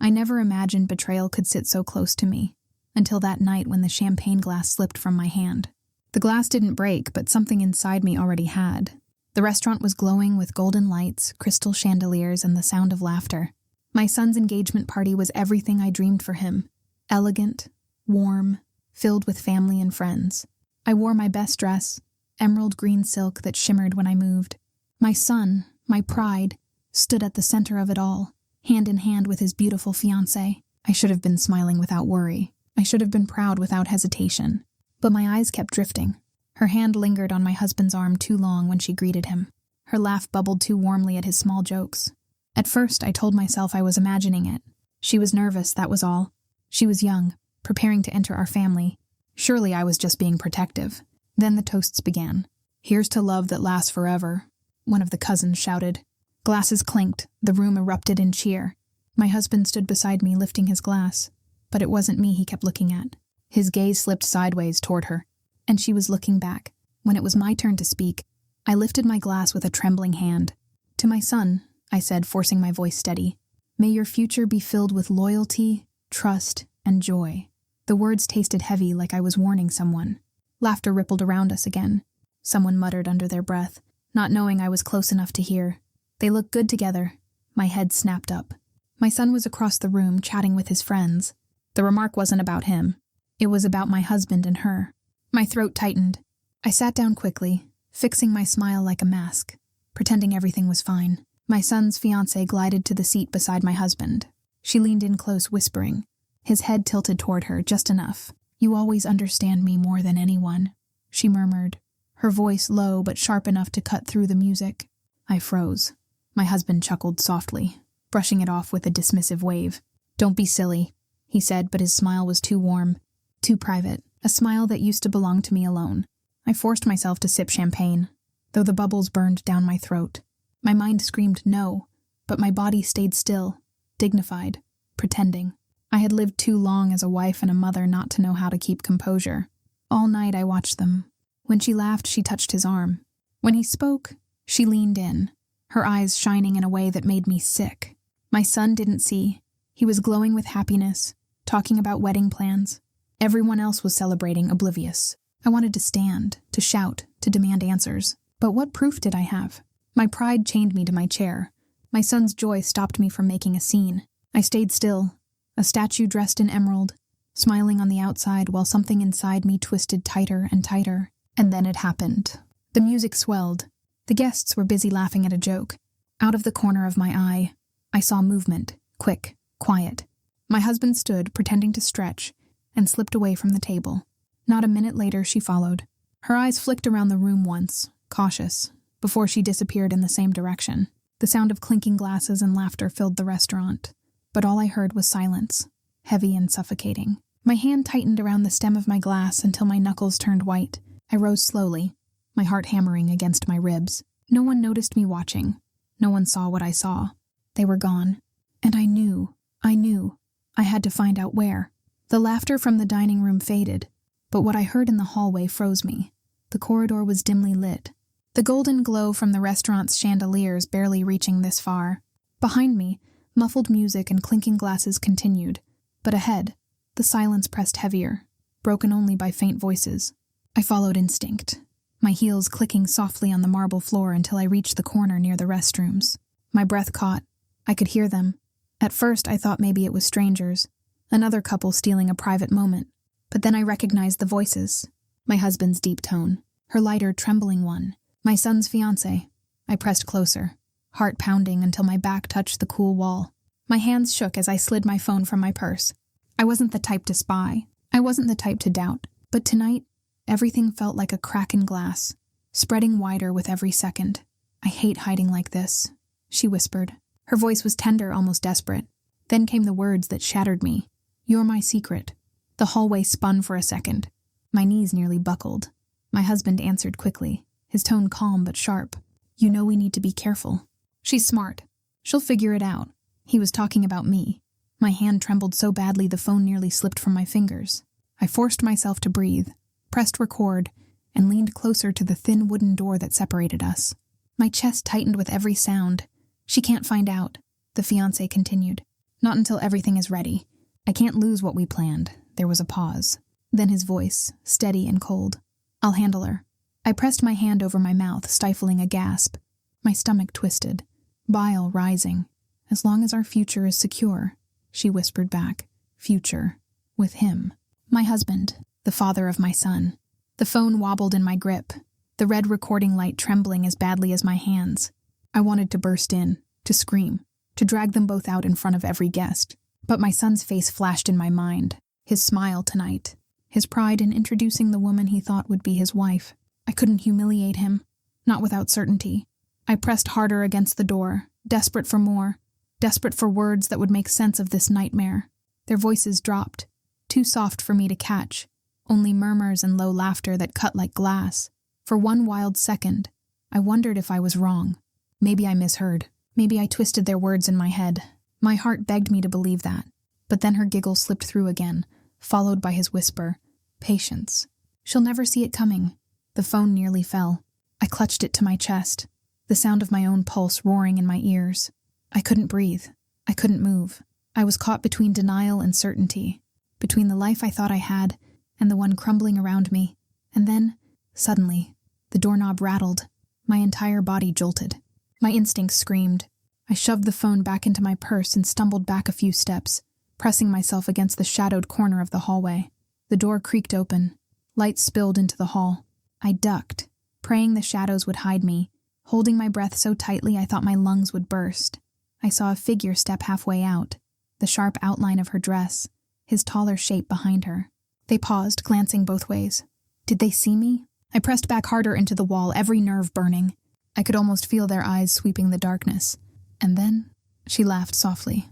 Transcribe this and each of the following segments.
I never imagined betrayal could sit so close to me, until that night when the champagne glass slipped from my hand. The glass didn't break, but something inside me already had. The restaurant was glowing with golden lights, crystal chandeliers, and the sound of laughter. My son's engagement party was everything I dreamed for him. Elegant, warm, filled with family and friends. I wore my best dress, emerald green silk that shimmered when I moved. My son, my pride, stood at the center of it all, hand in hand with his beautiful fiancée. I should have been smiling without worry. I should have been proud without hesitation. But my eyes kept drifting. Her hand lingered on my husband's arm too long when she greeted him. Her laugh bubbled too warmly at his small jokes. At first, I told myself I was imagining it. She was nervous, that was all. She was young, preparing to enter our family. Surely I was just being protective. Then the toasts began. "Here's to love that lasts forever," one of the cousins shouted. Glasses clinked, the room erupted in cheer. My husband stood beside me lifting his glass, but it wasn't me he kept looking at. His gaze slipped sideways toward her, and she was looking back. When it was my turn to speak, I lifted my glass with a trembling hand. "To my son," I said, forcing my voice steady, "may your future be filled with loyalty, trust, and joy." The words tasted heavy, like I was warning someone. Laughter rippled around us again. Someone muttered under their breath, not knowing I was close enough to hear. "They look good together." My head snapped up. My son was across the room, chatting with his friends. The remark wasn't about him. It was about my husband and her. My throat tightened. I sat down quickly, fixing my smile like a mask, pretending everything was fine. My son's fiancée glided to the seat beside my husband. She leaned in close, whispering. His head tilted toward her, just enough. "You always understand me more than anyone," she murmured, her voice low but sharp enough to cut through the music. I froze. My husband chuckled softly, brushing it off with a dismissive wave. "Don't be silly," he said, but his smile was too warm, too private, a smile that used to belong to me alone. I forced myself to sip champagne, though the bubbles burned down my throat. My mind screamed no, but my body stayed still, dignified, pretending. I had lived too long as a wife and a mother not to know how to keep composure. All night I watched them. When she laughed, she touched his arm. When he spoke, she leaned in, her eyes shining in a way that made me sick. My son didn't see. He was glowing with happiness, talking about wedding plans. Everyone else was celebrating, oblivious. I wanted to stand, to shout, to demand answers. But what proof did I have? My pride chained me to my chair. My son's joy stopped me from making a scene. I stayed still, a statue dressed in emerald, smiling on the outside while something inside me twisted tighter and tighter. And then it happened. The music swelled. The guests were busy laughing at a joke. Out of the corner of my eye, I saw movement, quick, quiet. My husband stood, pretending to stretch, and slipped away from the table. Not a minute later, she followed. Her eyes flicked around the room once, cautious, before she disappeared in the same direction. The sound of clinking glasses and laughter filled the restaurant, but all I heard was silence, heavy and suffocating. My hand tightened around the stem of my glass until my knuckles turned white. I rose slowly, my heart hammering against my ribs. No one noticed me watching. No one saw what I saw. They were gone. And I knew. I had to find out where. The laughter from the dining room faded, but what I heard in the hallway froze me. The corridor was dimly lit, the golden glow from the restaurant's chandeliers barely reaching this far. Behind me, muffled music and clinking glasses continued, but ahead, the silence pressed heavier, broken only by faint voices. I followed instinct, my heels clicking softly on the marble floor until I reached the corner near the restrooms. My breath caught. I could hear them. At first, I thought maybe it was strangers, another couple stealing a private moment. But then I recognized the voices. My husband's deep tone, her lighter, trembling one, my son's fiancée. I pressed closer, heart pounding until my back touched the cool wall. My hands shook as I slid my phone from my purse. I wasn't the type to spy. I wasn't the type to doubt. But tonight, everything felt like a crack in glass, spreading wider with every second. "I hate hiding like this," she whispered. Her voice was tender, almost desperate. Then came the words that shattered me. "You're my secret." The hallway spun for a second. My knees nearly buckled. My husband answered quickly, his tone calm but sharp. "You know we need to be careful. She's smart. She'll figure it out." He was talking about me. My hand trembled so badly the phone nearly slipped from my fingers. I forced myself to breathe, pressed record, and leaned closer to the thin wooden door that separated us. My chest tightened with every sound. "She can't find out," the fiancé continued. Not until everything is ready. I can't lose what we planned." There was a pause. Then his voice, steady and cold. "I'll handle her." I pressed my hand over my mouth, stifling a gasp. My stomach twisted, bile rising. "As long as our future is secure," she whispered back. "Future. With him. My husband. The father of my son." The phone wobbled in my grip, the red recording light trembling as badly as my hands. I wanted to burst in, to scream, to drag them both out in front of every guest. But my son's face flashed in my mind, his smile tonight, his pride in introducing the woman he thought would be his wife. I couldn't humiliate him, not without certainty. I pressed harder against the door, desperate for more, desperate for words that would make sense of this nightmare. Their voices dropped, too soft for me to catch, only murmurs and low laughter that cut like glass. For one wild second, I wondered if I was wrong. Maybe I misheard. Maybe I twisted their words in my head. My heart begged me to believe that. But then her giggle slipped through again, followed by his whisper, "Patience. She'll never see it coming." The phone nearly fell. I clutched it to my chest, the sound of my own pulse roaring in my ears. I couldn't breathe. I couldn't move. I was caught between denial and certainty, between the life I thought I had and the one crumbling around me. And then, suddenly, the doorknob rattled. My entire body jolted. My instincts screamed. I shoved the phone back into my purse and stumbled back a few steps, pressing myself against the shadowed corner of the hallway. The door creaked open. Light spilled into the hall. I ducked, praying the shadows would hide me, holding my breath so tightly I thought my lungs would burst. I saw a figure step halfway out, the sharp outline of her dress, his taller shape behind her. They paused, glancing both ways. Did they see me? I pressed back harder into the wall, every nerve burning. I could almost feel their eyes sweeping the darkness. And then, she laughed softly.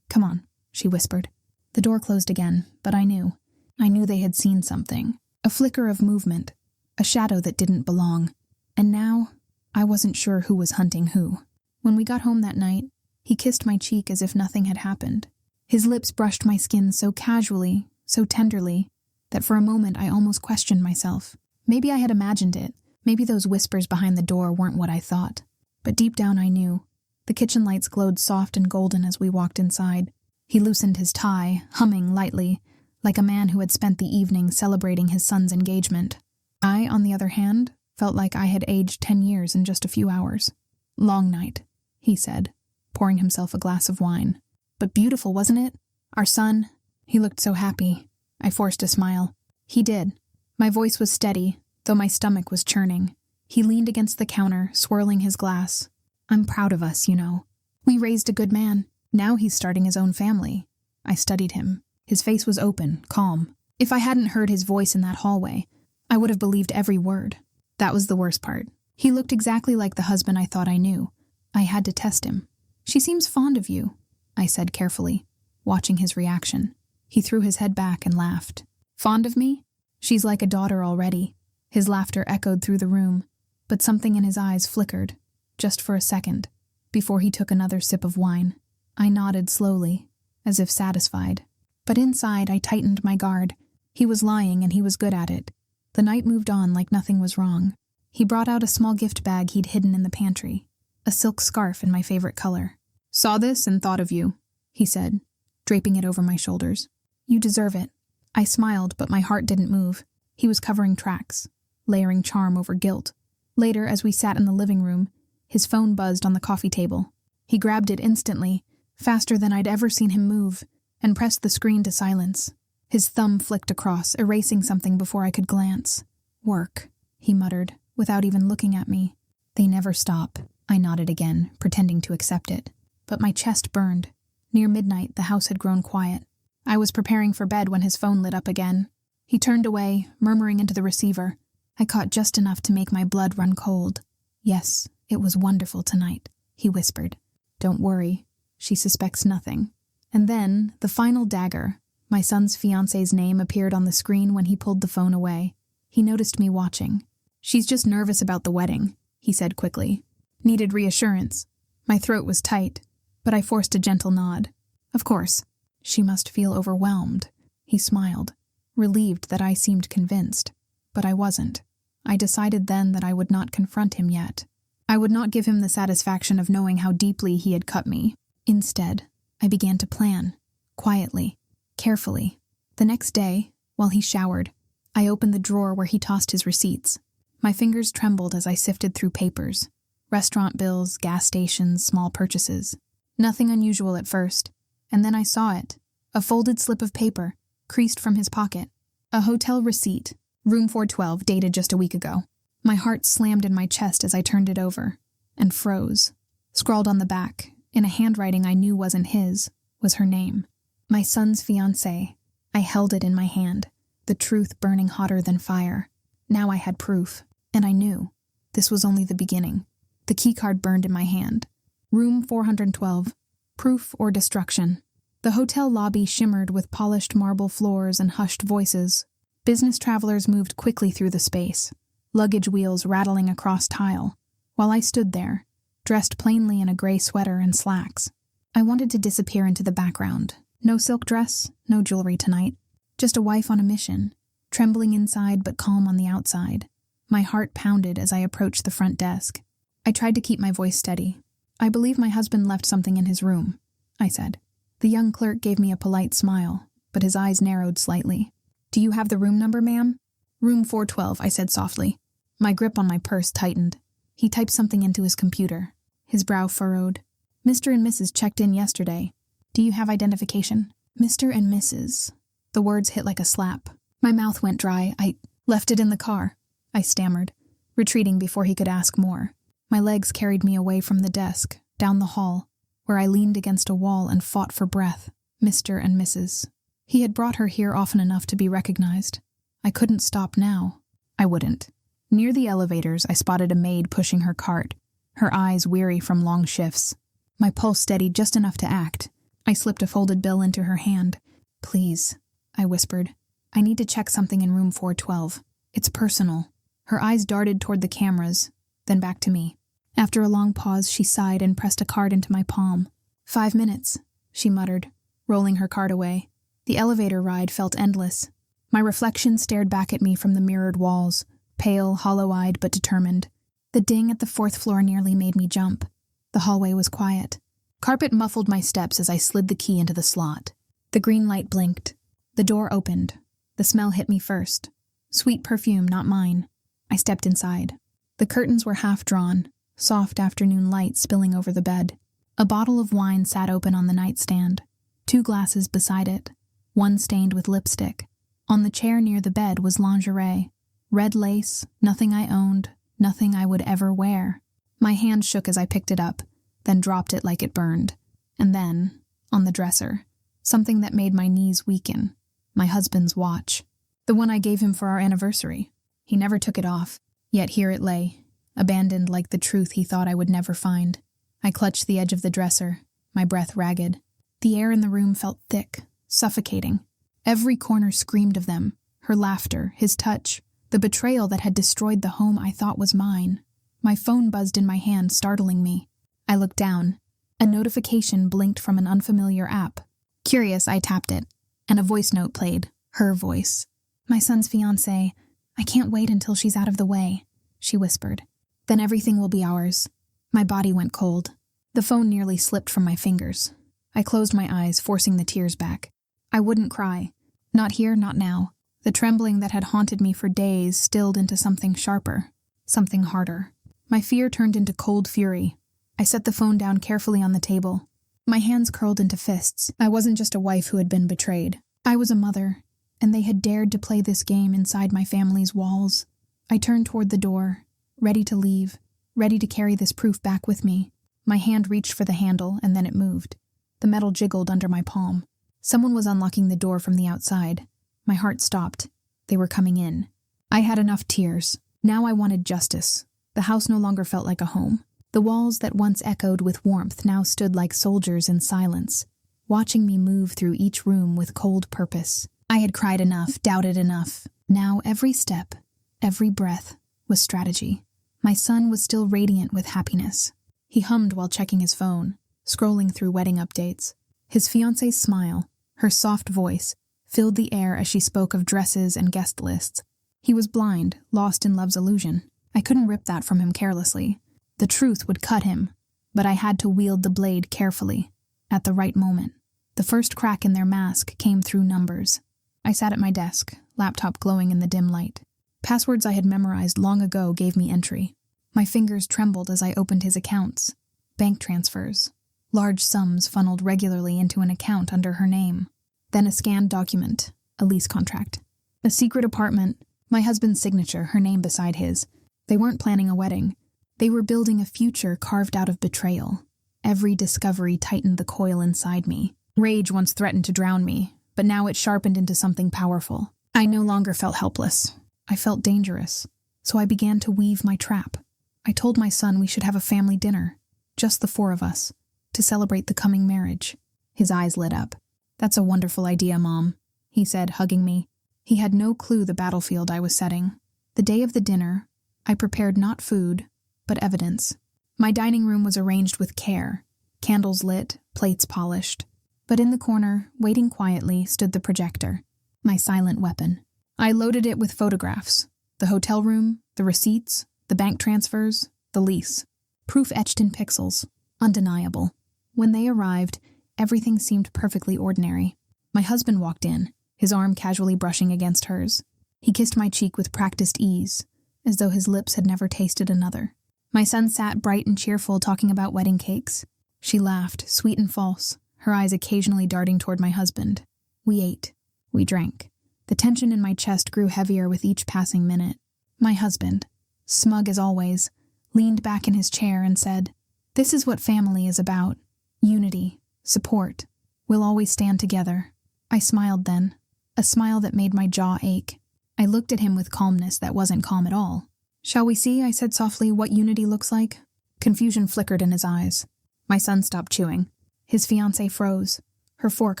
"Come on," she whispered. The door closed again, but I knew. I knew they had seen something. A flicker of movement, a shadow that didn't belong. And now, I wasn't sure who was hunting who. When we got home that night, he kissed my cheek as if nothing had happened. His lips brushed my skin so casually, so tenderly, that for a moment I almost questioned myself. Maybe I had imagined it. Maybe those whispers behind the door weren't what I thought. But deep down I knew. The kitchen lights glowed soft and golden as we walked inside. He loosened his tie, humming lightly, like a man who had spent the evening celebrating his son's engagement. I, on the other hand, felt like I had aged 10 years in just a few hours. "Long night," he said, pouring himself a glass of wine. "But beautiful, wasn't it? Our son." He looked so happy. I forced a smile. He did. My voice was steady, though my stomach was churning. He leaned against the counter, swirling his glass. "I'm proud of us, you know. We raised a good man. Now he's starting his own family." I studied him. His face was open, calm. If I hadn't heard his voice in that hallway, I would have believed every word. That was the worst part. He looked exactly like the husband I thought I knew. I had to test him. "She seems fond of you," I said carefully, watching his reaction. He threw his head back and laughed. "Fond of me? She's like a daughter already." His laughter echoed through the room, but something in his eyes flickered, just for a second, before he took another sip of wine. I nodded slowly, as if satisfied. But inside I tightened my guard. He was lying and he was good at it. The night moved on like nothing was wrong. He brought out a small gift bag he'd hidden in the pantry, a silk scarf in my favorite color. "Saw this and thought of you," he said, draping it over my shoulders. "You deserve it." I smiled, but my heart didn't move. He was covering tracks, layering charm over guilt. Later, as we sat in the living room, his phone buzzed on the coffee table. He grabbed it instantly, faster than I'd ever seen him move, and pressed the screen to silence. His thumb flicked across, erasing something before I could glance. "Work," he muttered, without even looking at me. "They never stop." I nodded again, pretending to accept it. But my chest burned. Near midnight, the house had grown quiet. I was preparing for bed when his phone lit up again. He turned away, murmuring into the receiver. I caught just enough to make my blood run cold. "Yes, it was wonderful tonight," he whispered. "Don't worry, she suspects nothing." And then, the final dagger. My son's fiancée's name appeared on the screen when he pulled the phone away. He noticed me watching. "She's just nervous about the wedding," he said quickly. Needed reassurance. My throat was tight, but I forced a gentle nod. "Of course. She must feel overwhelmed." He smiled, relieved that I seemed convinced. But I wasn't. I decided then that I would not confront him yet. I would not give him the satisfaction of knowing how deeply he had cut me. Instead, I began to plan, quietly, carefully. The next day, while he showered, I opened the drawer where he tossed his receipts. My fingers trembled as I sifted through papers. Restaurant bills, gas stations, small purchases. Nothing unusual at first, and then I saw it. A folded slip of paper, creased from his pocket. A hotel receipt, room 412, dated just a week ago. My heart slammed in my chest as I turned it over, and froze. Scrawled on the back, in a handwriting I knew wasn't his, was her name. My son's fiancée. I held it in my hand, the truth burning hotter than fire. Now I had proof, and I knew. This was only the beginning. The keycard burned in my hand. Room 412. Proof or destruction. The hotel lobby shimmered with polished marble floors and hushed voices. Business travelers moved quickly through the space, luggage wheels rattling across tile, while I stood there, dressed plainly in a gray sweater and slacks. I wanted to disappear into the background. No silk dress, no jewelry tonight. Just a wife on a mission, trembling inside but calm on the outside. My heart pounded as I approached the front desk. I tried to keep my voice steady. "I believe my husband left something in his room," I said. The young clerk gave me a polite smile, but his eyes narrowed slightly. "Do you have the room number, ma'am?" "Room 412, I said softly. My grip on my purse tightened. He typed something into his computer. His brow furrowed. "Mr. and Mrs. checked in yesterday. Do you have identification?" "Mr. and Mrs." The words hit like a slap. My mouth went dry. "I left it in the car," I stammered, retreating before he could ask more. My legs carried me away from the desk, down the hall, where I leaned against a wall and fought for breath. Mr. and Mrs. He had brought her here often enough to be recognized. I couldn't stop now. I wouldn't. Near the elevators, I spotted a maid pushing her cart, her eyes weary from long shifts. My pulse steadied just enough to act. I slipped a folded bill into her hand. "Please," I whispered. "I need to check something in room 412. It's personal." Her eyes darted toward the cameras, then back to me. After a long pause, she sighed and pressed a card into my palm. 5 minutes, she muttered, rolling her card away. The elevator ride felt endless. My reflection stared back at me from the mirrored walls, pale, hollow-eyed, but determined. The ding at the 4th floor nearly made me jump. The hallway was quiet. Carpet muffled my steps as I slid the key into the slot. The green light blinked. The door opened. The smell hit me first. Sweet perfume, not mine. I stepped inside. The curtains were half drawn, soft afternoon light spilling over the bed. A bottle of wine sat open on the nightstand, 2 glasses beside it, one stained with lipstick. On the chair near the bed was lingerie, red lace, nothing I owned, nothing I would ever wear. My hand shook as I picked it up, then dropped it like it burned. And then, on the dresser, something that made my knees weaken. My husband's watch. The one I gave him for our anniversary. He never took it off, yet here it lay, abandoned like the truth he thought I would never find. I clutched the edge of the dresser, my breath ragged. The air in the room felt thick, suffocating. Every corner screamed of them, her laughter, his touch, the betrayal that had destroyed the home I thought was mine. My phone buzzed in my hand, startling me. I looked down. A notification blinked from an unfamiliar app. Curious, I tapped it, and a voice note played, her voice. "My son's fiancée. I can't wait until she's out of the way," she whispered. "Then everything will be ours." My body went cold. The phone nearly slipped from my fingers. I closed my eyes, forcing the tears back. I wouldn't cry. Not here, not now. The trembling that had haunted me for days stilled into something sharper, something harder. My fear turned into cold fury. I set the phone down carefully on the table. My hands curled into fists. I wasn't just a wife who had been betrayed. I was a mother, and they had dared to play this game inside my family's walls. I turned toward the door, ready to leave, ready to carry this proof back with me. My hand reached for the handle, and then it moved. The metal jiggled under my palm. Someone was unlocking the door from the outside. My heart stopped. They were coming in. I had enough tears. Now I wanted justice. The house no longer felt like a home. The walls that once echoed with warmth now stood like soldiers in silence, watching me move through each room with cold purpose. I had cried enough, doubted enough. Now every step, every breath, was strategy. My son was still radiant with happiness. He hummed while checking his phone, scrolling through wedding updates. His fiancée's smile, her soft voice, filled the air as she spoke of dresses and guest lists. He was blind, lost in love's illusion. I couldn't rip that from him carelessly. The truth would cut him, but I had to wield the blade carefully. at the right moment. The first crack in their mask came through numbers. I sat at my desk, laptop glowing in the dim light. Passwords I had memorized long ago gave me entry. My fingers trembled as I opened his accounts. Bank transfers. Large sums funneled regularly into an account under her name. Then a scanned document, a lease contract. A secret apartment, my husband's signature, her name beside his. They weren't planning a wedding. They were building a future carved out of betrayal. Every discovery tightened the coil inside me. Rage once threatened to drown me, but now it sharpened into something powerful. I no longer felt helpless. I felt dangerous, so I began to weave my trap. I told my son we should have a family dinner, just the four of us, to celebrate the coming marriage. His eyes lit up. "That's a wonderful idea, Mom," he said, hugging me. He had no clue the battlefield I was setting. The day of the dinner, I prepared not food, but evidence. My dining room was arranged with care, candles lit, plates polished. But in the corner, waiting quietly, stood the projector, my silent weapon. I loaded it with photographs, the hotel room, the receipts, the bank transfers, the lease. Proof etched in pixels, undeniable. When they arrived, everything seemed perfectly ordinary. My husband walked in, his arm casually brushing against hers. He kissed my cheek with practiced ease, as though his lips had never tasted another. My son sat bright and cheerful, talking about wedding cakes. She laughed, sweet and false, her eyes occasionally darting toward my husband. We ate. We drank. The tension in my chest grew heavier with each passing minute. My husband, smug as always, leaned back in his chair and said, "This is what family is about. Unity, support. We'll always stand together." I smiled then, a smile that made my jaw ache. I looked at him with calmness that wasn't calm at all. "Shall we see," I said softly, "what unity looks like?" Confusion flickered in his eyes. My son stopped chewing. His fiancée froze, her fork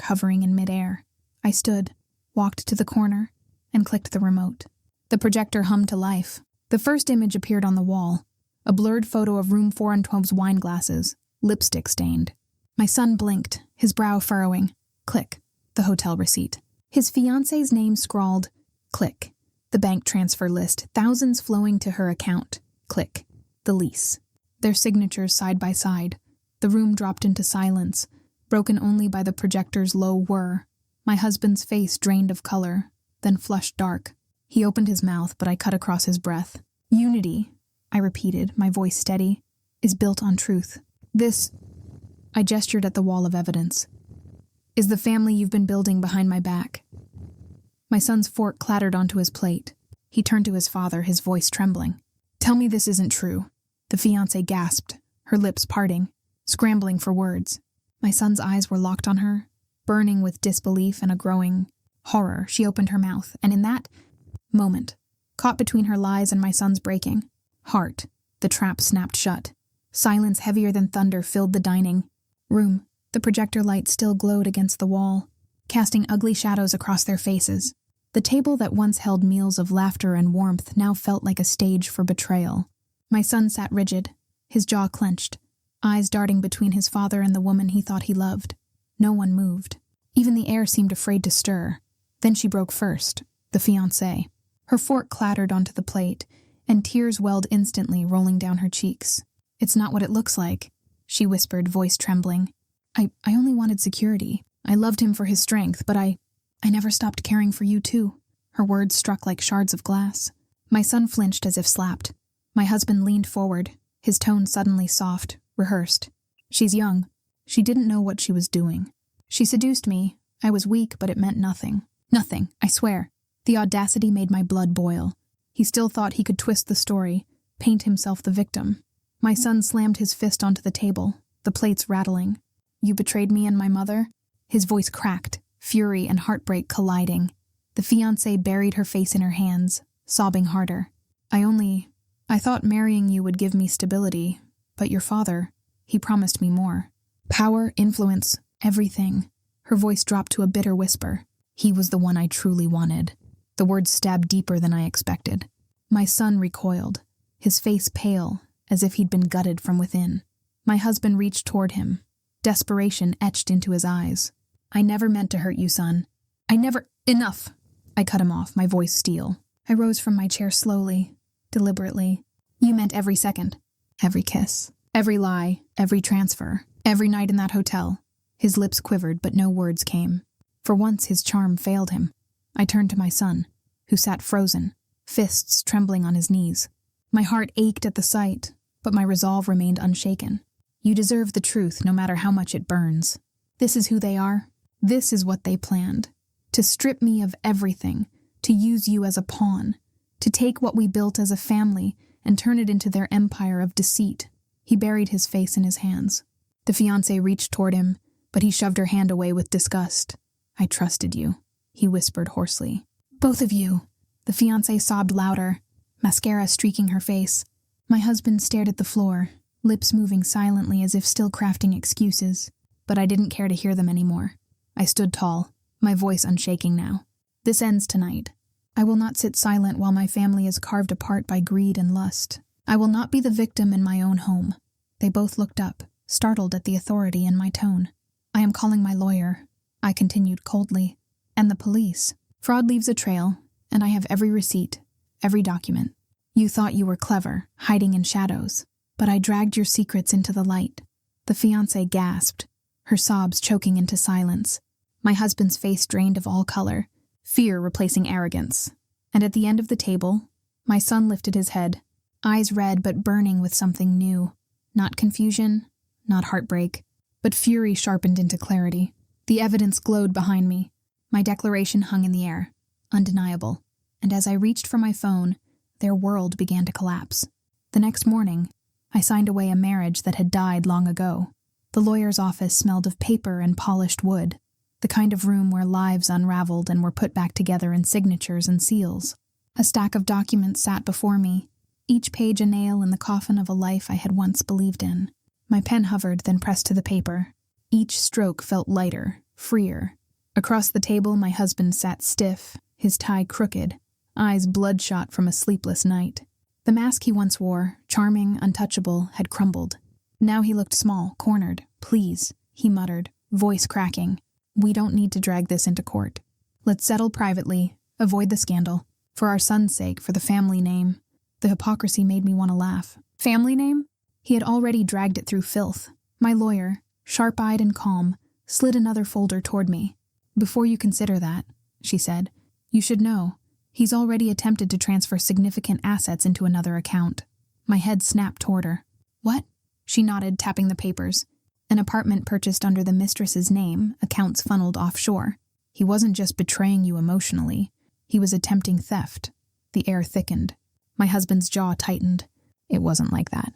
hovering in midair. I stood, walked to the corner, and clicked the remote. The projector hummed to life. The first image appeared on the wall, a blurred photo of room 412's wine glasses, lipstick stained. My son blinked, his brow furrowing. Click, the hotel receipt. His fiancée's name scrawled. Click, the bank transfer list, thousands flowing to her account. Click, the lease. Their signatures side by side. The room dropped into silence, broken only by the projector's low whir. My husband's face drained of color, then flushed dark. He opened his mouth, but I cut across his breath. "Unity," I repeated, my voice steady, "is built on truth. This," I gestured at the wall of evidence, "is the family you've been building behind my back." My son's fork clattered onto his plate. He turned to his father, his voice trembling. "Tell me this isn't true." The fiancée gasped, her lips parting, scrambling for words. My son's eyes were locked on her, burning with disbelief and a growing horror. She opened her mouth, and in that moment, caught between her lies and my son's breaking heart, the trap snapped shut. Silence heavier than thunder filled the dining room. The projector light still glowed against the wall, casting ugly shadows across their faces. The table that once held meals of laughter and warmth now felt like a stage for betrayal. My son sat rigid, his jaw clenched, eyes darting between his father and the woman he thought he loved. No one moved. Even the air seemed afraid to stir. Then she broke first, the fiancée. Her fork clattered onto the plate, and tears welled instantly, rolling down her cheeks. "It's not what it looks like," she whispered, voice trembling. I only wanted security. I loved him for his strength, but I never stopped caring for you too." Her words struck like shards of glass. My son flinched as if slapped. My husband leaned forward, his tone suddenly soft, rehearsed. "She's young. She didn't know what she was doing. She seduced me. I was weak, but it meant nothing. Nothing, I swear." The audacity made my blood boil. He still thought he could twist the story, paint himself the victim. My son slammed his fist onto the table, the plates rattling. "You betrayed me and my mother?" His voice cracked, fury and heartbreak colliding. The fiancée buried her face in her hands, sobbing harder. I thought marrying you would give me stability, but your father, he promised me more. Power, influence, everything." Her voice dropped to a bitter whisper. "He was the one I truly wanted." The words stabbed deeper than I expected. My son recoiled, his face pale, as if he'd been gutted from within. My husband reached toward him, desperation etched into his eyes. "I never meant to hurt you, son. Enough!" I cut him off, my voice steel. I rose from my chair slowly, deliberately. "You meant every second. Every kiss. Every lie. Every transfer. Every night in that hotel." His lips quivered, but no words came. For once his charm failed him. I turned to my son, who sat frozen, fists trembling on his knees. My heart ached at the sight, but my resolve remained unshaken. You deserve the truth, no matter how much it burns. This is who they are. This is what they planned. To strip me of everything, to use you as a pawn, to take what we built as a family and turn it into their empire of deceit. He buried his face in his hands. The fiancée reached toward him, but he shoved her hand away with disgust. I trusted you, he whispered hoarsely. Both of you. The fiancée sobbed louder, mascara streaking her face. My husband stared at the floor, lips moving silently as if still crafting excuses, but I didn't care to hear them anymore. I stood tall, my voice unshaking now. This ends tonight. I will not sit silent while my family is carved apart by greed and lust. I will not be the victim in my own home. They both looked up, startled at the authority in my tone. I am calling my lawyer, I continued coldly, and the police. Fraud leaves a trail, and I have every receipt, every document. You thought you were clever, hiding in shadows, but I dragged your secrets into the light. The fiancée gasped, her sobs choking into silence. My husband's face drained of all color, fear replacing arrogance. And at the end of the table, my son lifted his head, eyes red but burning with something new. Not confusion, not heartbreak, but fury sharpened into clarity. The evidence glowed behind me. My declaration hung in the air, undeniable. And as I reached for my phone, their world began to collapse. The next morning, I signed away a marriage that had died long ago. The lawyer's office smelled of paper and polished wood, the kind of room where lives unraveled and were put back together in signatures and seals. A stack of documents sat before me, each page a nail in the coffin of a life I had once believed in. My pen hovered, then pressed to the paper. Each stroke felt lighter, freer. Across the table, my husband sat stiff, his tie crooked, eyes bloodshot from a sleepless night. The mask he once wore, charming, untouchable, had crumbled. Now he looked small, cornered. Please, he muttered, voice cracking. We don't need to drag this into court. Let's settle privately, avoid the scandal. For our son's sake, for the family name. The hypocrisy made me want to laugh. Family name? He had already dragged it through filth. My lawyer, sharp-eyed and calm, slid another folder toward me. Before you consider that, she said, you should know. He's already attempted to transfer significant assets into another account. My head snapped toward her. What? She nodded, tapping the papers. An apartment purchased under the mistress's name, accounts funneled offshore. He wasn't just betraying you emotionally. He was attempting theft. The air thickened. My husband's jaw tightened. It wasn't like that.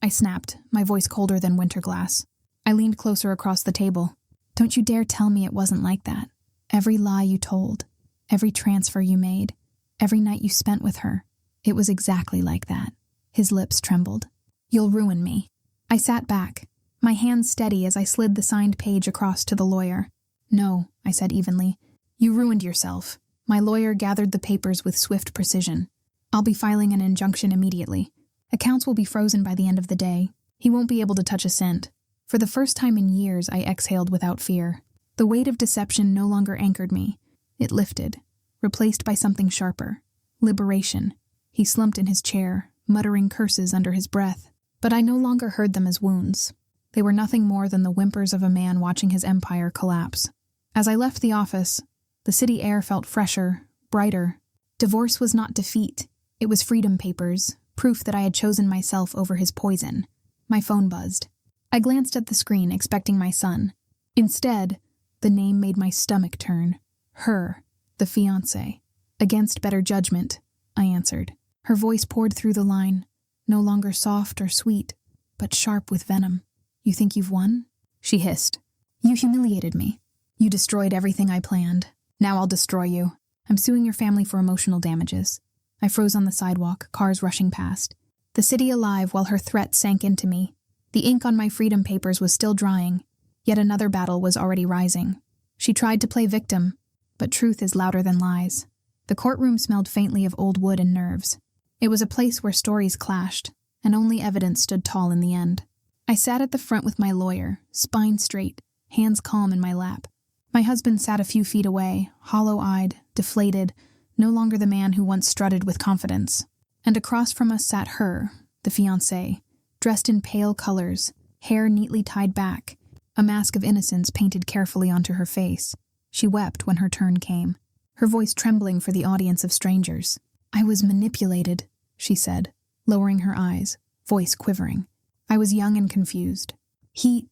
I snapped, my voice colder than winter glass. I leaned closer across the table. Don't you dare tell me it wasn't like that. Every lie you told, every transfer you made, every night you spent with her, it was exactly like that. His lips trembled. You'll ruin me. I sat back, my hands steady as I slid the signed page across to the lawyer. No, I said evenly. You ruined yourself. My lawyer gathered the papers with swift precision. I'll be filing an injunction immediately. Accounts will be frozen by the end of the day. He won't be able to touch a cent. For the first time in years, I exhaled without fear. The weight of deception no longer anchored me. It lifted, replaced by something sharper. Liberation. He slumped in his chair, muttering curses under his breath. But I no longer heard them as wounds. They were nothing more than the whimpers of a man watching his empire collapse. As I left the office, the city air felt fresher, brighter. Divorce was not defeat. It was freedom papers, proof that I had chosen myself over his poison. My phone buzzed. I glanced at the screen, expecting my son. Instead, the name made my stomach turn. Her, the fiancée. Against better judgment, I answered. Her voice poured through the line, no longer soft or sweet, but sharp with venom. You think you've won? She hissed. You humiliated me. You destroyed everything I planned. Now I'll destroy you. I'm suing your family for emotional damages. I froze on the sidewalk, cars rushing past. The city alive while her threat sank into me. The ink on my freedom papers was still drying, yet another battle was already rising. She tried to play victim, but truth is louder than lies. The courtroom smelled faintly of old wood and nerves. It was a place where stories clashed, and only evidence stood tall in the end. I sat at the front with my lawyer, spine straight, hands calm in my lap. My husband sat a few feet away, hollow-eyed, deflated, no longer the man who once strutted with confidence. And across from us sat her, the fiancée, dressed in pale colors, hair neatly tied back, a mask of innocence painted carefully onto her face. She wept when her turn came, her voice trembling for the audience of strangers. "I was manipulated," she said, lowering her eyes, voice quivering. "I was young and confused. She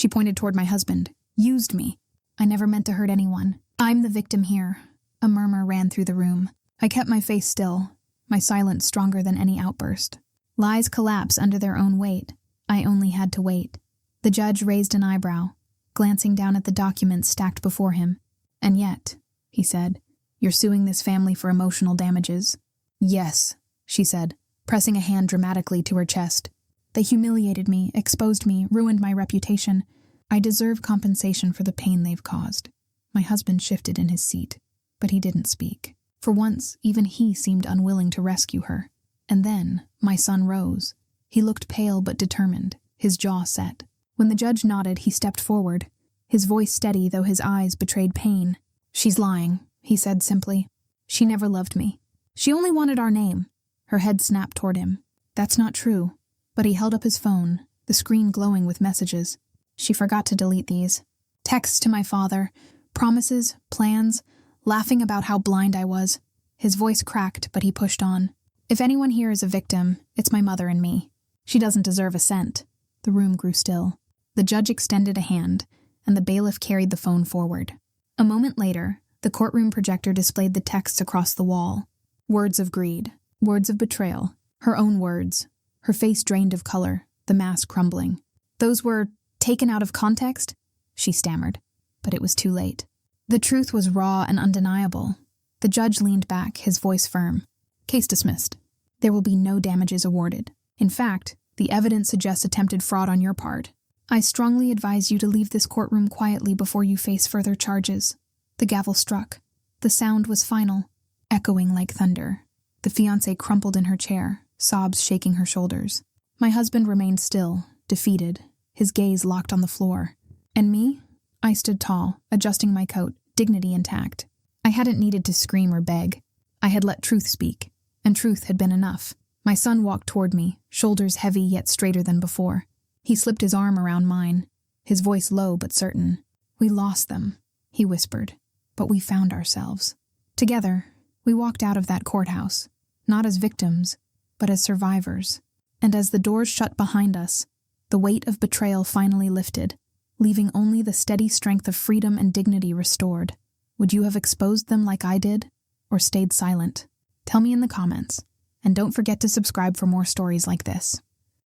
pointed toward my husband, used me. I never meant to hurt anyone. I'm the victim here." A murmur ran through the room. I kept my face still, my silence stronger than any outburst. Lies collapse under their own weight. I only had to wait. The judge raised an eyebrow, glancing down at the documents stacked before him. "And yet," he said, "you're suing this family for emotional damages." "Yes," she said, pressing a hand dramatically to her chest. "They humiliated me, exposed me, ruined my reputation. I deserve compensation for the pain they've caused." My husband shifted in his seat, but he didn't speak. For once, even he seemed unwilling to rescue her. And then, my son rose. He looked pale but determined, his jaw set. When the judge nodded, he stepped forward, his voice steady though his eyes betrayed pain. "She's lying," he said simply. "She never loved me. She only wanted our name." Her head snapped toward him. "That's not true." But he held up his phone, the screen glowing with messages. "She forgot to delete these. Texts to my father, promises, plans, laughing about how blind I was." His voice cracked, but he pushed on. "If anyone here is a victim, it's my mother and me. She doesn't deserve a cent." The room grew still. The judge extended a hand, and the bailiff carried the phone forward. A moment later, the courtroom projector displayed the texts across the wall. Words of greed, words of betrayal, her own words, her face drained of color, the mask crumbling. "Those were taken out of context?" she stammered, but it was too late. The truth was raw and undeniable. The judge leaned back, his voice firm. "Case dismissed. There will be no damages awarded. In fact, the evidence suggests attempted fraud on your part. I strongly advise you to leave this courtroom quietly before you face further charges." The gavel struck. The sound was final, echoing like thunder. The fiancée crumpled in her chair, sobs shaking her shoulders. My husband remained still, defeated, his gaze locked on the floor. And me? I stood tall, adjusting my coat, dignity intact. I hadn't needed to scream or beg. I had let truth speak, and truth had been enough. My son walked toward me, shoulders heavy yet straighter than before. He slipped his arm around mine, his voice low but certain. "We lost them," he whispered, "but we found ourselves." Together, we walked out of that courthouse, not as victims, but as survivors. And as the doors shut behind us, the weight of betrayal finally lifted, leaving only the steady strength of freedom and dignity restored. Would you have exposed them like I did, or stayed silent? Tell me in the comments, and don't forget to subscribe for more stories like this.